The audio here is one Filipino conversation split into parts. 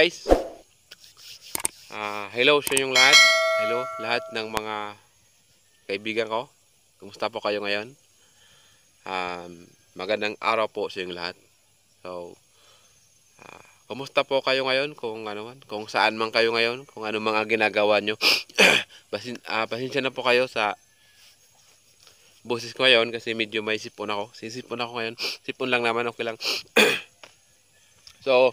guys. Hello sa inyong lahat. Hello lahat ng mga kaibigan ko. Kumusta po kayo ngayon? Magandang araw po sa inyong lahat. So, kumusta po kayo ngayon? Kung saan man kayo ngayon, kung ano mga ginagawa nyo. Pasensya na po kayo sa boses ko ngayon kasi medyo may sipon ako. Sisipon ako ngayon. Sipon lang naman, okay lang. So,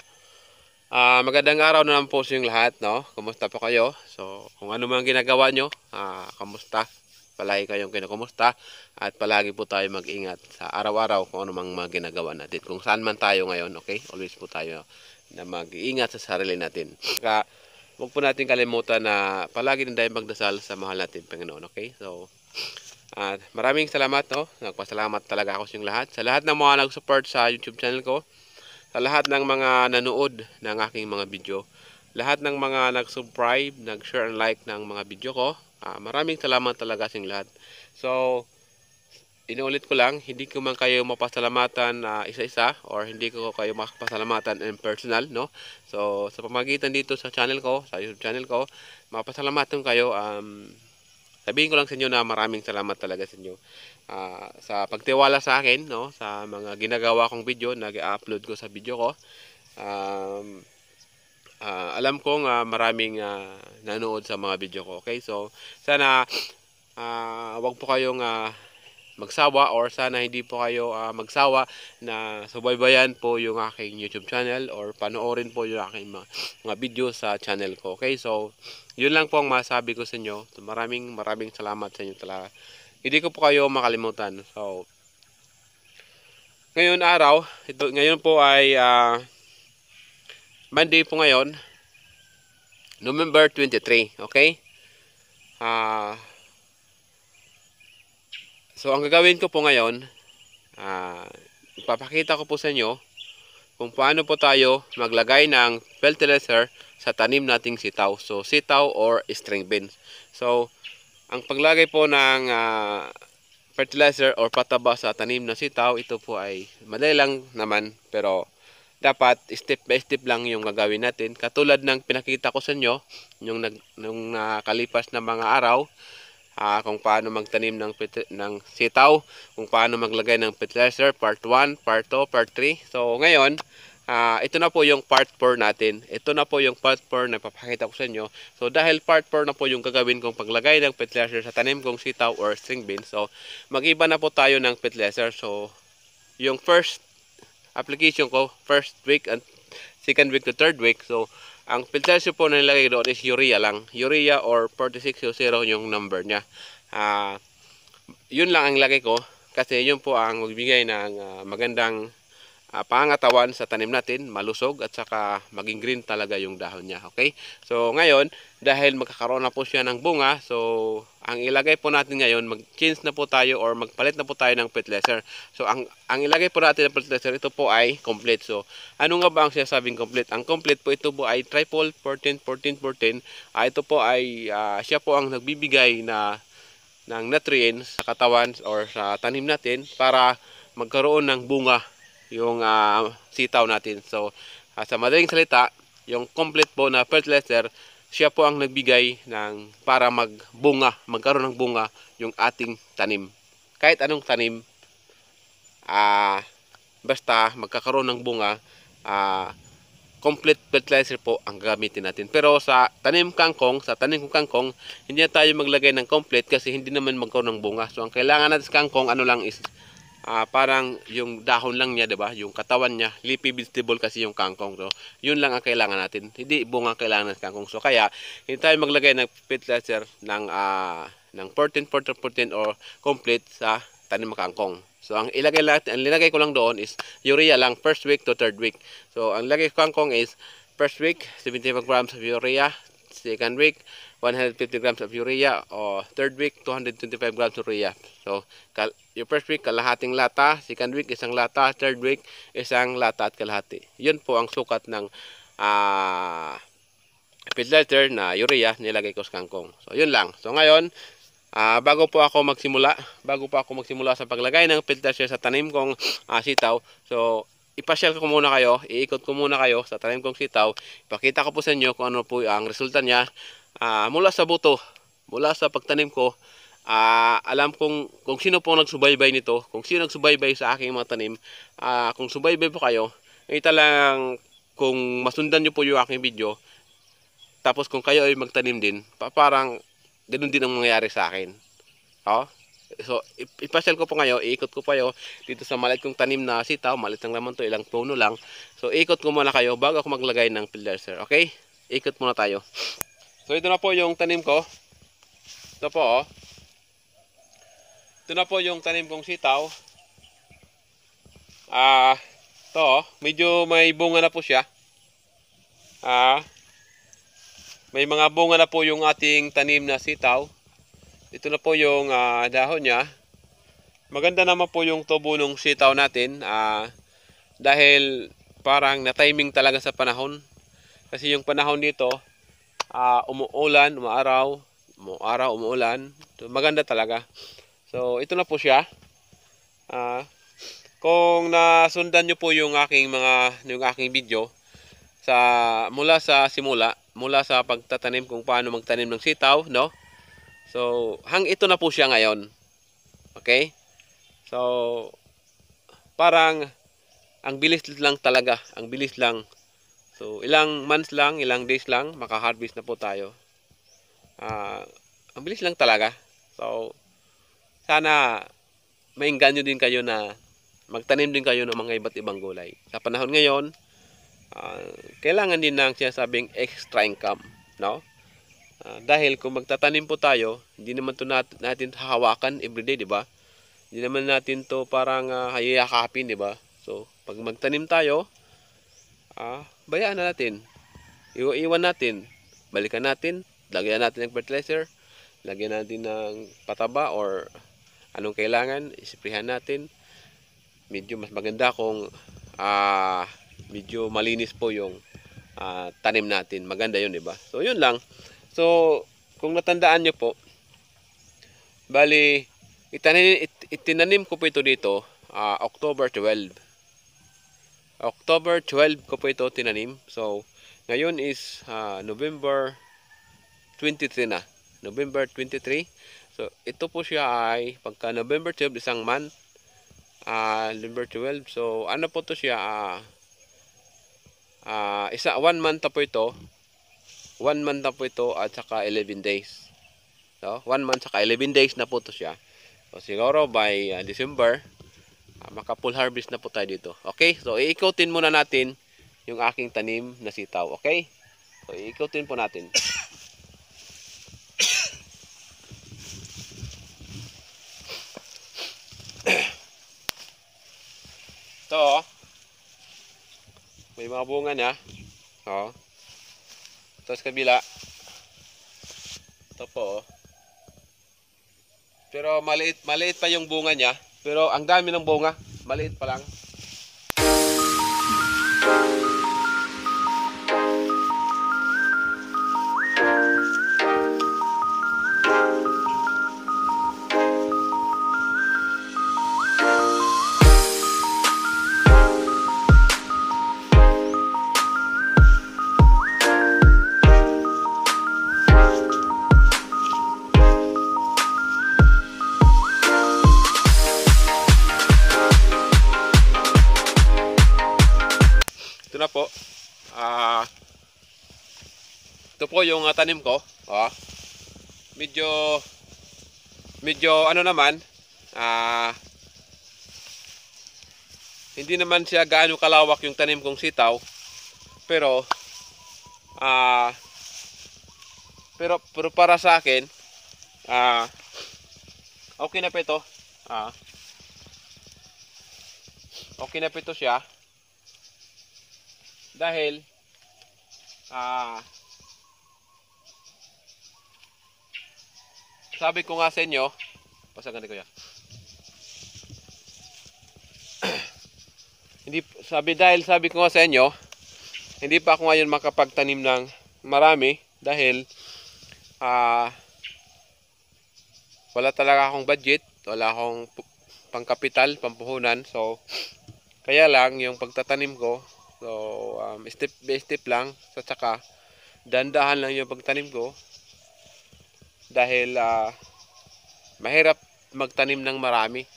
magandang araw na naman po sa inyong lahat, no? Kumusta po kayo? So, kung ano man ginagawa nyo, kamusta? Palagi kayong kinakumusta at palagi po tayo mag-ingat sa araw-araw kung ano mang mga ginagawa natin. Kung saan man tayo ngayon, okay? Always po tayo na mag-iingat sa sarili natin. Kaya, huwag po natin kalimutan na palagi din tayo magdasal sa mahal natin Panginoon, okay? So, maraming salamat, no? Nagpasalamat talaga ako sa inyong lahat. Sa lahat ng mga nag-support sa YouTube channel ko, sa lahat ng mga nanood ng aking mga video, lahat ng mga nag-subscribe, nag-share and like ng mga video ko, maraming salamat talaga sa lahat. So, inuulit ko lang, hindi ko man kayo mapasalamatan isa-isa or hindi ko kayo mapasalamatan in personal, no? So, sa pamagitan dito sa channel ko, sa YouTube channel ko, mapasalamatan kayo. Sabihin ko lang sa inyo na maraming salamat talaga sa inyo. Sa pagtiwala sa akin, no, sa mga ginagawa kong video, nag-upload ko sa video ko. Alam kong maraming nanood sa mga video ko. Okay? So, sana wag po kayong magsawa or sana hindi po kayo magsawa na subaybayan po yung aking YouTube channel or panoorin po yung aking mga video sa channel ko. Okay? So, yun lang po ang masabi ko sa inyo. So, maraming salamat sa inyo talaga. Hindi ko po kayo makalimutan. So, ngayon po ay Monday po ngayon, November 23, okay? So, ang gagawin ko po ngayon, ipapakita ko po sa inyo kung paano po tayo maglagay ng fertilizer sa tanim nating sitaw. So, sitaw or string beans. So, ang paglagay po ng fertilizer or pataba sa tanim na sitaw, ito po ay madali lang naman pero dapat step by step lang yung gagawin natin. Katulad ng pinakita ko sa inyo nung nakalipas na mga araw, kung paano magtanim ng sitaw, kung paano maglagay ng fertilizer, part 1, part 2, part 3. So ngayon, ito na po yung part 4 natin. Ito na po yung part 4 na papakita ko sa inyo. So dahil part 4 na po yung gagawin kong paglagay ng fertilizer sa tanim kong sitaw or string beans. So mag-iba na po tayo ng fertilizer. So yung first application ko, first week and second week to third week. So ang fertilizer po na nilagay doon is urea lang. Urea or 4600 yung number niya. Yun lang ang lagay ko kasi yun po ang magbigay ng magandang pangangatawan sa tanim natin, malusog at saka maging green talaga yung dahon niya. Okay? So ngayon, dahil magkakaroon na po siya ng bunga, so ang ilagay po natin ngayon, mag-change na po tayo or magpalit na po tayo ng fertilizer. So ang ilagay po natin ng fertilizer, ito po ay complete. So ano nga ba ang sinasabing complete? Ang complete po ito po ay triple 14-14-14. Ito po ay siya po ang nagbibigay ng nutrients sa katawan or sa tanim natin para magkaroon ng bunga yung sitaw natin. So, sa madaling salita, yung complete po na fertilizer, siya po ang nagbigay para magkaroon ng bunga yung ating tanim. Kahit anong tanim, basta magkakaroon ng bunga, complete fertilizer po ang gagamitin natin. Pero sa tanim kong kangkong, hindi na tayo maglagay ng complete kasi hindi naman magkaroon ng bunga. So, ang kailangan natin sa kangkong, ano lang is parang yung dahon lang niya, 'di ba? Yung katawan niya, leafy vegetable kasi yung kangkong. So, yun lang ang kailangan natin. Hindi bunga kailangan ng kangkong. So, kaya hindi tayo maglagay ng fertilizer ng 14-14-14 or complete sa tanim ng kangkong. So, ang linagay ko lang doon is urea lang first week to third week. So, ang lagay ko kangkong is first week 75 grams of urea, second week 150 grams of urea, o third week 225 grams of urea. So, yung first week kalahating lata, second week isang lata, third week isang lata at kalahati. Yun po ang sukat ng fertilizer na urea nilagay ko sa kangkong. So, yun lang. So, ngayon, bago po ako magsimula sa paglagay ng fertilizer sa tanim kong sitaw, so ipasyal ko muna kayo, iikot ko muna kayo sa tanim kong sitaw. Ipakita ko po sa inyo kung ano po ang resulta niya mula sa buto, mula sa pagtanim ko. Alam kung sino po nagsubaybay nito, kung sino nagsubaybay sa aking mga tanim. Kung subaybay po kayo, ito lang, kung masundan nyo po yung aking video, tapos kung kayo ay magtanim din, parang ganun din ang mangyayari sa akin. So, ipasyal ko po ngayon, iikot ko pa kayo dito sa maliit kong tanim na sitaw. Maliit lang naman to, ilang puno lang. So, ikot ko muna kayo bago ako maglagay ng fertilizer. Okay? Ikot muna tayo. So, ito na po yung tanim ko. Ito po, Ito na po yung tanim kong sitaw. Medyo may bunga na po siya. May mga bunga na po yung ating tanim na sitaw. Ito na po yung dahon niya. Maganda naman po yung tubo ng sitaw natin. Dahil parang na-timing talaga sa panahon. Kasi yung panahon dito, umuulan, umuaraw, umuulan. So, maganda talaga. So, ito na po siya. Kung nasundan nyo po yung aking video mula sa simula, mula sa pagtatanim kung paano magtanim ng sitaw, no? So, ito na po siya ngayon. Okay? So, parang ang bilis lang talaga, ang bilis lang. So, ilang months lang, ilang days lang, maka-harvest na po tayo. Ang bilis lang talaga. So, sana maingganyo din kayo na magtanim din kayo ng mga iba't ibang gulay. Sa panahon ngayon, kailangan din ng sinasabing extra income, no? Dahil kung magtatanim po tayo, hindi naman to natin hahawakan everyday, di ba? Hindi naman natin to parang hayakapin, di ba? So, pag magtanim tayo, bayaan na natin. Iwan natin. Balikan natin. Lagyan natin ng fertilizer. Lagyan natin ng pataba or anong kailangan. Isprihan natin. Medyo mas maganda kung medyo malinis po yung tanim natin. Maganda yun, di ba? So, yun lang. So, kung natandaan nyo po, bali, itinanim ko po ito dito, October 12. October 12 ko po ito tinanim. So, ngayon is November 23 na. November 23. So, ito po siya ay, pagka November 12, isang month, November 12. So, ano po to siya, 1 month na po ito. 1 month na po ito at saka 11 days. So, 1 month saka 11 days na po ito siya. So, siguro by December, maka full harvest na po tayo dito. Okay? So, iikotin muna natin yung aking tanim na sitaw. Okay? So, iikotin po natin. Ito, may mga bunga niya. Tapos kabila. Ito po. Pero maliit pa yung bunga niya. Pero ang dami ng bunga. Maliit pa lang. Ito na po. Ito po yung tanim ko. Medyo ano naman, hindi naman siya gaano kalawak yung tanim kong sitaw. Pero para sa akin, okay na po ito. Okay na po ito siya. Dahil sabi ko nga sa inyo, pasagan ko yan. Sabi ko nga sa inyo, hindi pa ako ngayon makapagtanim ng marami dahil wala talaga akong budget, wala akong pangkapital, pampuhunan. So Kaya lang yung pagtatanim ko, so step by step lang, sa tsaka dandahan lang yung pagtanim ko dahil mahirap magtanim ng marami.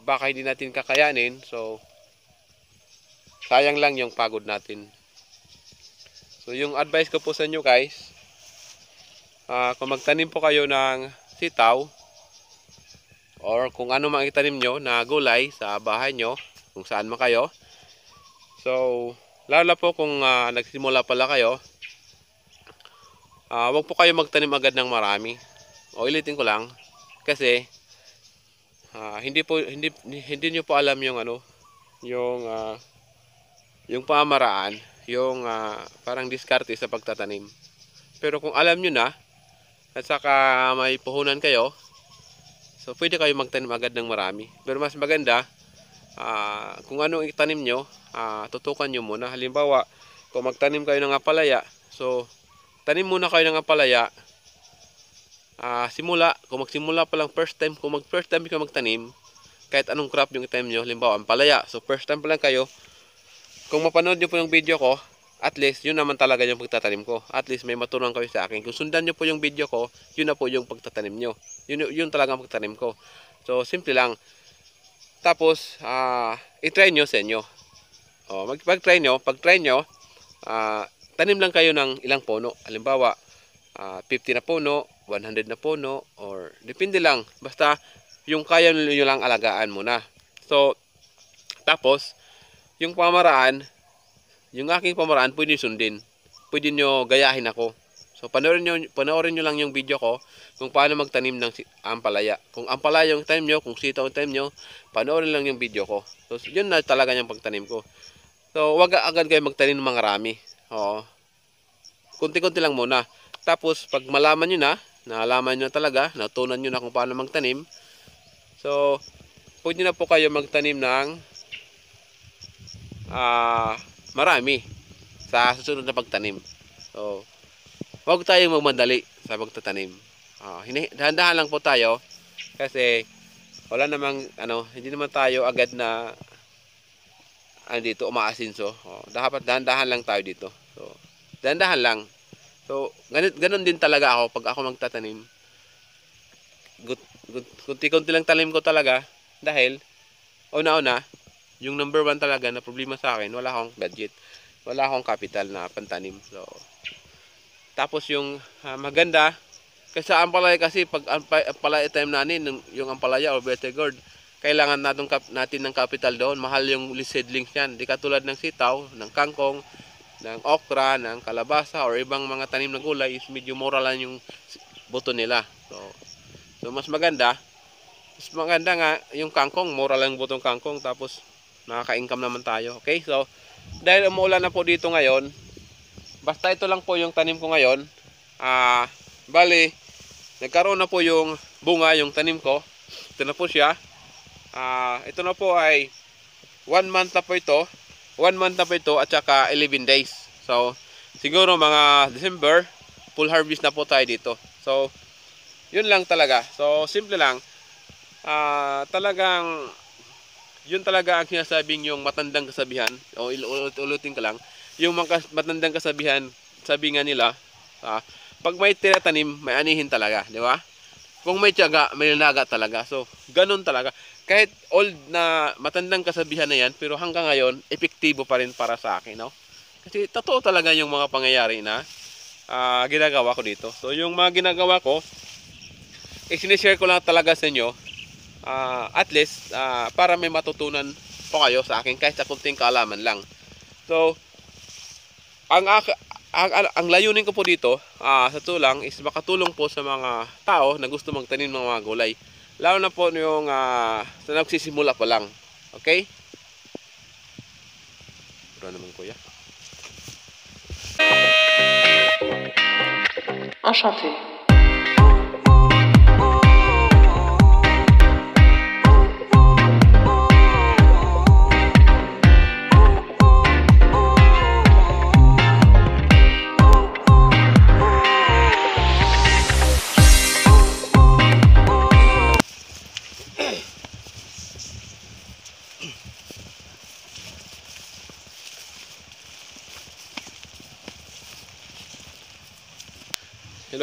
Baka hindi natin kakayanin, so sayang lang yung pagod natin. So yung advice ko po sa inyo guys, kung magtanim po kayo ng sitaw or kung ano mang itanim nyo na gulay sa bahay nyo, kung saan man kayo, so lalo na po kung nagsimula pala kayo, wag po kayo magtanim agad ng marami. O ulitin ko lang, kasi hindi niyo po alam yung yung pamaraan, yung parang diskarte sa pagtatanim. Pero kung alam niyo na at saka may puhunan kayo, so pwede kayo magtanim agad ng marami. Pero mas maganda kung anong itanim nyo, tutukan nyo muna. Halimbawa, kung magtanim kayo ng ampalaya, so tanim muna kayo ng ampalaya. Kung magsimula pa lang first time kayo magtanim, kahit anong crop yung itanim nyo, halimbawa ampalaya, so first time pa lang kayo, kung mapanood nyo po yung video ko, at least yun naman talaga yung pagtatanim ko. At least may maturuan kayo sa akin. Kung sundan nyo po yung video ko, yun na po yung pagtatanim nyo. Yun talaga ang pagtatanim ko. So simple lang. Tapos i-try nyo sa inyo. Pag try nyo, tanim lang kayo ng ilang puno. Halimbawa 50 na puno, 100 na puno, or depende lang. Basta yung kaya nyo lang alagaan muna. So tapos yung aking pamaraan pwede sundin. Pwede nyo gayahin ako. So panoorin nyo lang yung video ko kung paano magtanim ng ampalaya. Kung ampalaya yung tanim nyo, kung sitaw yung tanim nyo, panoorin lang yung video ko. So yun na talaga yung pagtanim ko. So wag agad kayo magtanim ng mga rami. Kunti-kunti lang muna. Tapos pag malaman nyo na, nalaman nyo talaga, natutunan nyo na kung paano magtanim, so pwede na po kayo magtanim ng marami sa susunod na pagtanim. So huwag tayong magmadali sa pagtatanim. Dahan-dahan lang po tayo kasi wala namang hindi naman tayo agad na dito umaasinso. Dapat dahan-dahan lang tayo dito. So dahan-dahan lang. So ganun din talaga ako pag ako magtatanim. Kunti-kunti lang tanim ko talaga dahil una-una yung number 1 talaga na problema sa akin, wala akong budget. Wala akong capital na pantanim. So tapos yung maganda kasi sa ampalaya, kasi pag ampalaya time natin, yung ampalaya or better gourd, kailangan natin ng capital doon. Mahal yung seedlings niyan. Di katulad ng sitaw, ng kangkong, ng okra, ng kalabasa, or ibang mga tanim na gulay, is medyo mura lang yung buto nila. So mas maganda nga yung kangkong, mura lang yung butong kangkong, tapos nakaka-income naman tayo. Okay, so dahil umuulan na po dito ngayon, basta ito lang po yung tanim ko ngayon. Bali, nagkaroon na po yung bunga yung tanim ko. Ito na po siya. Ito na po ay 1 month na po ito. 1 month na po ito at saka 11 days. So, siguro mga December, full harvest na po tayo dito. So, yun lang talaga. So, simple lang. Yun talaga ang sinasabing yung matandang kasabihan. O ulitin ka lang. Yung matandang kasabihan, sabi nga nila, pag may tinatanim, may anihin talaga. Di ba? Kung may tiyaga, may naga talaga. So, ganun talaga. Kahit old na matandang kasabihan na yan, pero hanggang ngayon, epektibo pa rin para sa akin. No? Kasi totoo talaga yung mga pangyayari na ginagawa ko dito. So, yung mga ginagawa ko, sinishare ko lang talaga sa inyo. At least, para may matutunan po kayo sa akin, kahit sa kunting kaalaman lang. So, ang layunin ko po dito, sa tulang, is makatulong po sa mga tao na gusto magtanim ng mga gulay. Lalo na po yung sa nagsisimula pa lang. Okay? Pura naman kuya. Enchanté.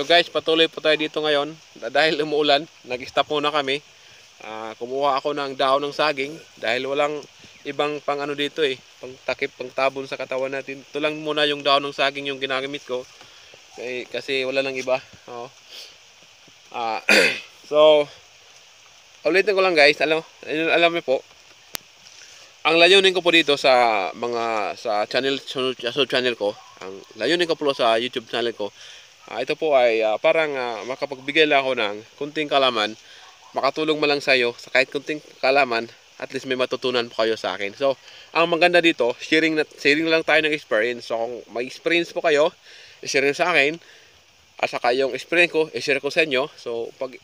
guys, patuloy po tayo dito ngayon. Dahil umuulan, nag-stop muna kami. Kumuha ako ng dahon ng saging dahil walang ibang pang ano dito eh, pang takip, pang tabon sa katawan natin. Ito lang muna yung dahon ng saging yung ginagamit ko. Kasi wala nang iba. Oh. So, ulitin ko lang guys, alam niyo po, ang layunin ko po dito sa sa channel ko, ang layunin ko po sa YouTube channel ko, ito po ay parang makapagbigay lang ako ng kunting kalaman, makatulong man lang sa iyo sa kahit kunting kalaman, at least may matutunan po kayo sa akin. So, ang maganda dito, sharing lang tayo ng experience. So, kung may experience po kayo, i-share nyo sa akin, at saka yung experience ko, i-share ko sa inyo. So, pag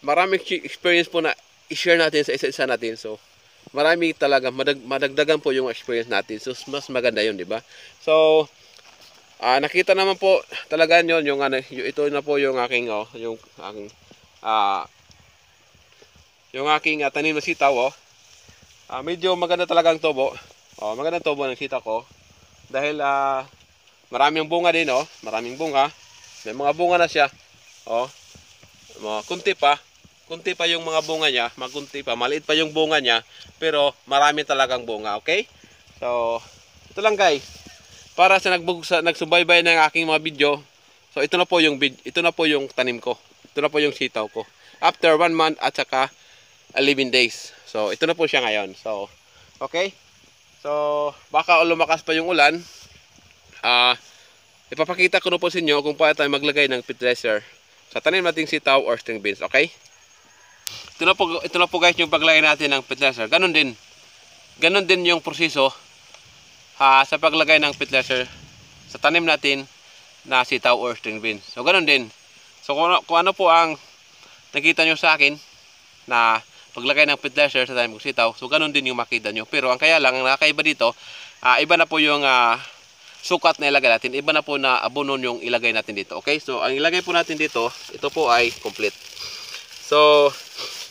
maraming experience po na i-share natin sa isa-isa natin, so, marami talaga, madagdagan po yung experience natin. So, mas maganda yun, di ba? So, nakita naman po talaga yun, ito na po yung aking, yung aking tanim na sitaw, medyo maganda talaga ang tubo. Magandang tubo ng sitaw ko. Dahil, maraming bunga din, maraming bunga. May mga bunga na siya. Kunti pa yung mga bunga niya, magunti pa, maliit pa yung bunga niya, pero marami talagang bunga, okay? So, ito lang guys. Para sa nagsubaybay ng aking mga video. So, ito na po yung tanim ko. Ito na po yung sitaw ko. After 1 month at saka 11 days. So, ito na po siya ngayon. So, okay? So, baka lumakas pa yung ulan. Ipapakita ko na po sa inyo kung paano tayo maglagay ng fertilizer sa tanim nating sitaw or string beans, okay? Ito na po guys yung paglagay natin ng fertilizer. Ganon din yung proseso sa paglagay ng fertilizer sa tanim natin na sitaw or string beans. So ganon din. So kung ano po ang nakita nyo sa akin na paglagay ng fertilizer sa tanim ng sitaw, so ganon din yung makita nyo. Pero ang kaya lang, ang nakaiba dito, iba na po yung sukat na ilagay natin. Iba na po na abono yung ilagay natin dito. Okay? So ang ilagay po natin dito, ito po ay complete. So,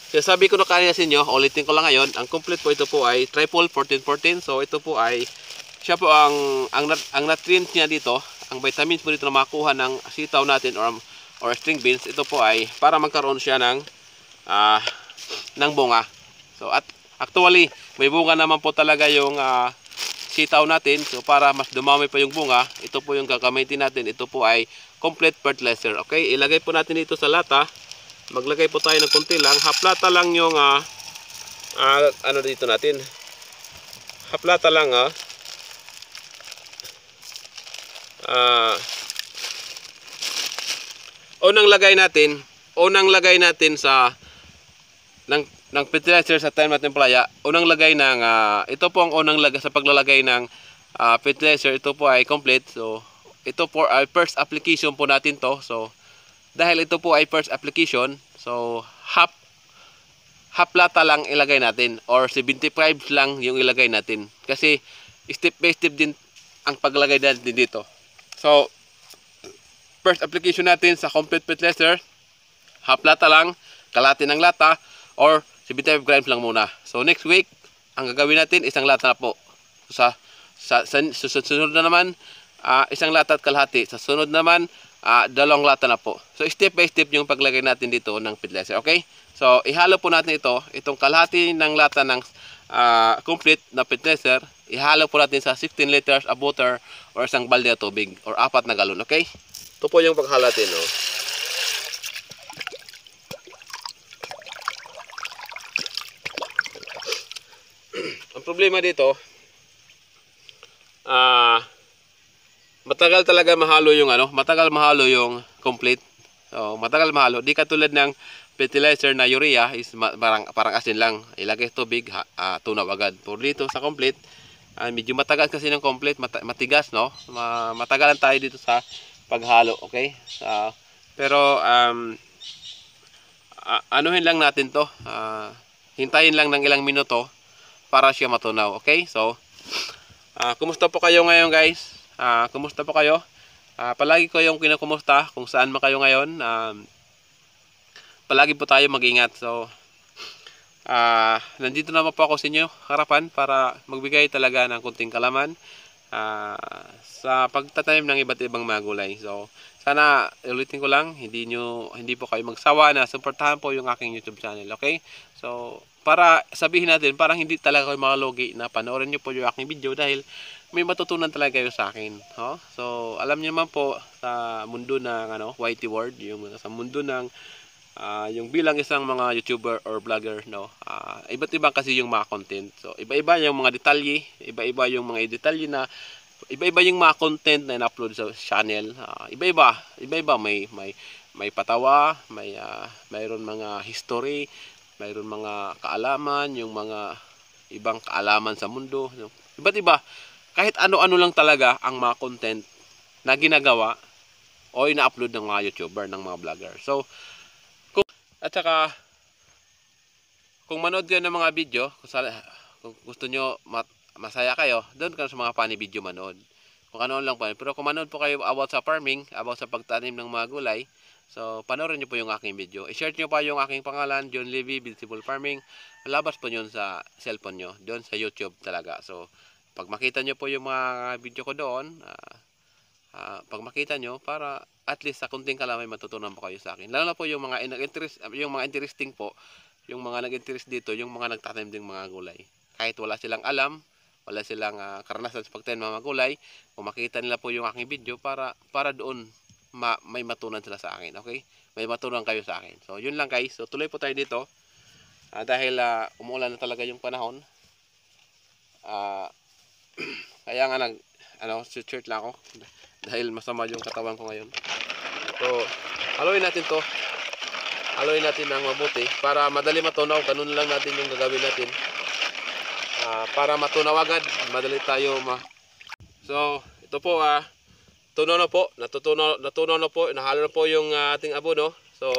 sabi ko na kanina sa inyo, ulitin ko lang ngayon, ang complete po ito po ay triple 14-14. So ito po ay, siya po ang nutrients niya dito, ang vitamins po dito na makuha ng sitaw natin or string beans, ito po ay para magkaroon siya ng bunga. So at actually, may bunga naman po talaga yung sitaw natin. So para mas dumami pa yung bunga, ito po yung gagamitin natin. Ito po ay complete fertilizer. Okay, ilagay po natin dito sa lata. Maglagay po tayo ng konti lang. Haplata lang yung ano dito natin. Haplata lang unang lagay natin sa ng fertilizer sa time natin playa. Unang lagay ng ito po ang unang lagay sa paglalagay ng fertilizer. Ito po ay complete. So ito po ay first application po natin to. So dahil ito po ay first application, so half lata lang ilagay natin or 75 lang yung ilagay natin. Kasi step by step din ang paglagay natin dito. So first application natin sa complete fertilizer, half lata lang, kalahati ng lata or 75 grams lang muna. So next week, ang gagawin natin isang lata na po. Sa susunod na naman, isang lata at kalahati. Sa sunod naman, dalawang lata na po. So step by step yung paglagay natin dito ng fertilizer, okay? So ihalo po natin itong kalahati ng lata ng complete na fertilizer, ihalo po natin sa 16 liters of water or isang balde na tubig or 4 na galon, okay? Ito po yung paghalo natin, Ang problema dito, matagal talaga mahalo yung complete. So, matagal mahalo. Di katulad ng fertilizer na urea is parang asin lang. Ilagay tubig, tunaw agad. Pero dito sa complete, medyo matagal kasi ng complete, matigas, no? Matagalan tayo dito sa paghalo, okay? Pero anuhin lang natin to. Hintayin lang ng ilang minuto para siya matunaw, okay? So, kumusta po kayo ngayon, guys? Kumusta po kayo? Palagi ko yung kinukumusta kung saan man kayo ngayon. Palagi po tayo mag-ingat. So, nandito naman po ako sa inyo harapan para magbigay talaga ng kunting kalaman sa pagtatanim ng iba't ibang mga gulay. So, sana ulitin ko lang, hindi po kayo magsawa na suportahan po yung aking YouTube channel, okay? So, para sabihin natin, parang hindi talaga kayo makalogi na panoorin niyo po yung aking video dahil may matutunan talaga kayo sa akin. Oh? So, alam niyo naman po sa mundo ng YT world, yung sa mundo ng yung bilang isang mga YouTuber or vlogger, no, iba't iba kasi yung mga content. So iba-iba yung mga detalye, iba-iba yung mga detalye na iba-iba yung mga content na in-upload sa channel. Iba-iba may patawa, mayroon mga history, mayroon mga kaalaman, yung mga ibang kaalaman sa mundo. No? Iba't iba. Kahit ano-ano lang talaga ang mga content na ginagawa o ina-upload ng mga YouTuber, ng mga vlogger. So, at saka, kung manood kayo ng mga video, kung gusto nyo masaya kayo, doon kayo sa mga funny video manood. Kung ano lang po. Pero kung manood po kayo about sa farming, about sa pagtanim ng mga gulay, so panoorin nyo po yung aking video. I-share nyo pa yung aking pangalan, John Levy, Vegetable Farming. Labas po yun sa cellphone nyo, doon sa YouTube talaga. So, pag makita nyo po yung mga video ko doon, pag makita nyo, para at least sa kunting kalamay matutunan po kayo sa akin. Lalo na po yung mga interesting po, yung mga nag-interest dito, yung mga nagtatanim ng mga gulay. Kahit wala silang alam, wala silang karanasan sa pagtanim ng mga gulay, kung makita nila po yung aking video, para doon may matunan sila sa akin, okay? May matunan kayo sa akin. So, yun lang guys. So, tuloy po tayo dito. Dahil umuulan na talaga yung panahon. Kaya nga shirt lang ako. Dahil masama yung katawan ko ngayon. So, haluin natin to. Haluin natin ng mabuti para madali matunaw. Ganun lang natin yung gagawin natin. Para matunaw agad, madali tayo So, ito po, tunaw na po. Natunaw na po. Nahalo na po yung ating abono. So,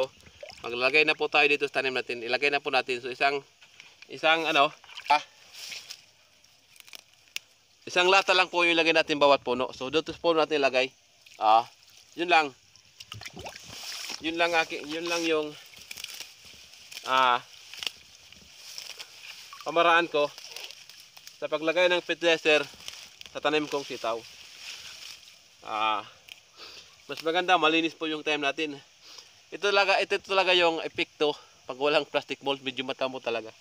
maglalagay na po tayo dito sa tanim natin. Ilagay na po natin. So, isang lata lang po yung ilagay natin bawat puno. So dito po natin ilagay. Yun lang. Yun lang yung pamaraan ko sa paglagay ng fertilizer sa tanim kong sitaw. Mas maganda, malinis po yung tanim natin. Ito talaga yung epekto pag walang plastic mold, medyo matamo talaga.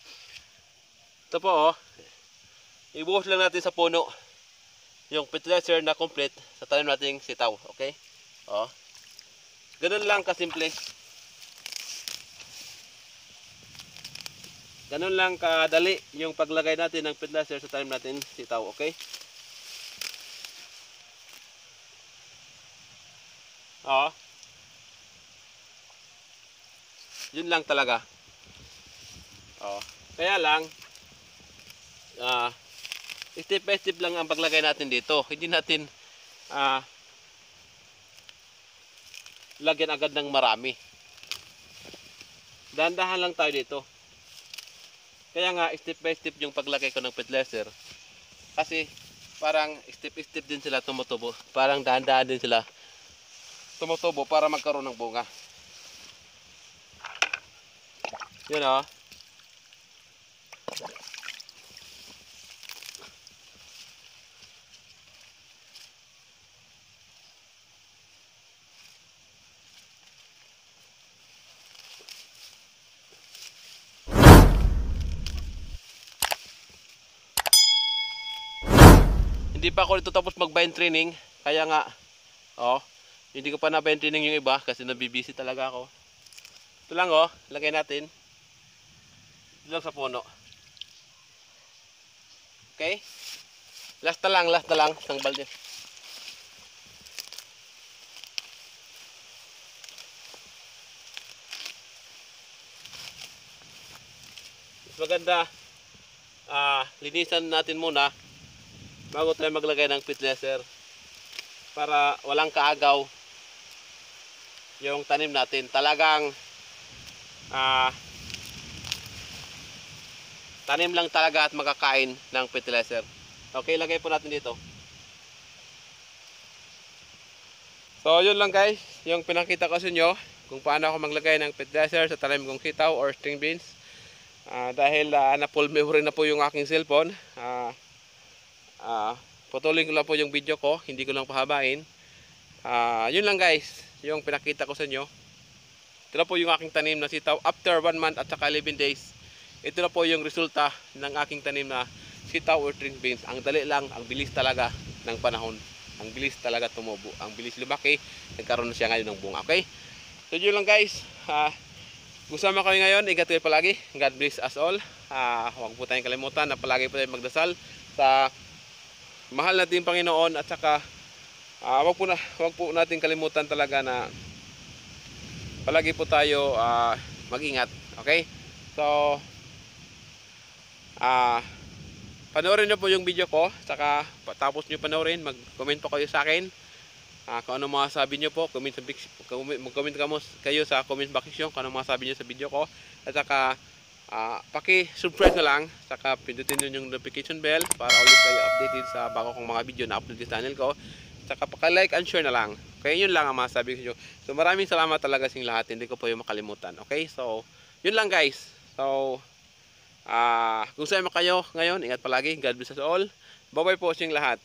Ito po, ibuhos lang natin sa puno yung fertilizer na complete sa tanim nating sitaw, okay? Ganun lang kasimple. Ganun lang kadali yung paglagay natin ng fertilizer sa tanim natin sitaw, okay? Yun lang talaga. Kaya lang step by step lang ang paglagay natin dito. Hindi natin lagyan agad ng marami. Dahan-dahan lang tayo dito. Kaya nga step by step yung paglagay ko ng fertilizer. Kasi parang step by step din sila tumutubo. Parang dahan-dahan din sila tumutubo para magkaroon ng bunga. Yun Hindi pa ako dito tapos mag-bind training. Kaya nga, hindi ko pa na-bind training yung iba kasi nabibisi talaga ako. Ito lang lagay natin. Ito lang sa puno. Okay? Last na lang. Isang balde. Mas maganda, linisan natin muna bago tayo maglagay ng fertilizer para walang kaagaw yung tanim natin. Talagang tanim lang talaga at makakain ng fertilizer. Okay, lagay po natin dito. So yun lang guys, yung pinakita ko sa inyo kung paano ako maglagay ng fertilizer sa tanim kong sitaw or string beans. Dahil na full memory na po yung aking cellphone, putulin ko lang po yung video ko, hindi ko lang pahabain. Yun lang guys, yung pinakita ko sa inyo. Ito na po yung aking tanim na sitaw after 1 month at saka 11 days. Ito na po yung resulta ng aking tanim na sitaw or string beans. Ang dali lang, ang bilis talaga ng panahon. Ang bilis talaga tumubo, ang bilis lumaki. Nagkaroon na siya ngayon ng bunga. Okay? So yun lang guys. Gusama kayo ngayon, ingat kayo palagi. God bless us all. Huwag po tayong kalimutan na palagi po tayong magdasal sa mahal nating Panginoon at saka wag po natin kalimutan talaga na palagi po tayo mag-ingat. Okay? So panoorin nyo po yung video ko, saka tapos nyo panoorin, mag-comment po kayo sa akin. Kung ano mga sabi nyo po, mag-comment kayo sa comment box kung ano mga sabi nyo sa video ko. At saka paki-subscribe na lang, saka pindutin nyo yung notification bell para always kayo updated sa bago kong mga video na upload sa channel ko. Saka paki-like and share na lang. Okay, yun lang ang masabi ko. So maraming salamat talaga sa lahat, hindi ko po yung makalimutan. Okay, so yun lang guys. So kung saan kayo ngayon, ingat palagi. God bless us all. Bye bye po sa lahat.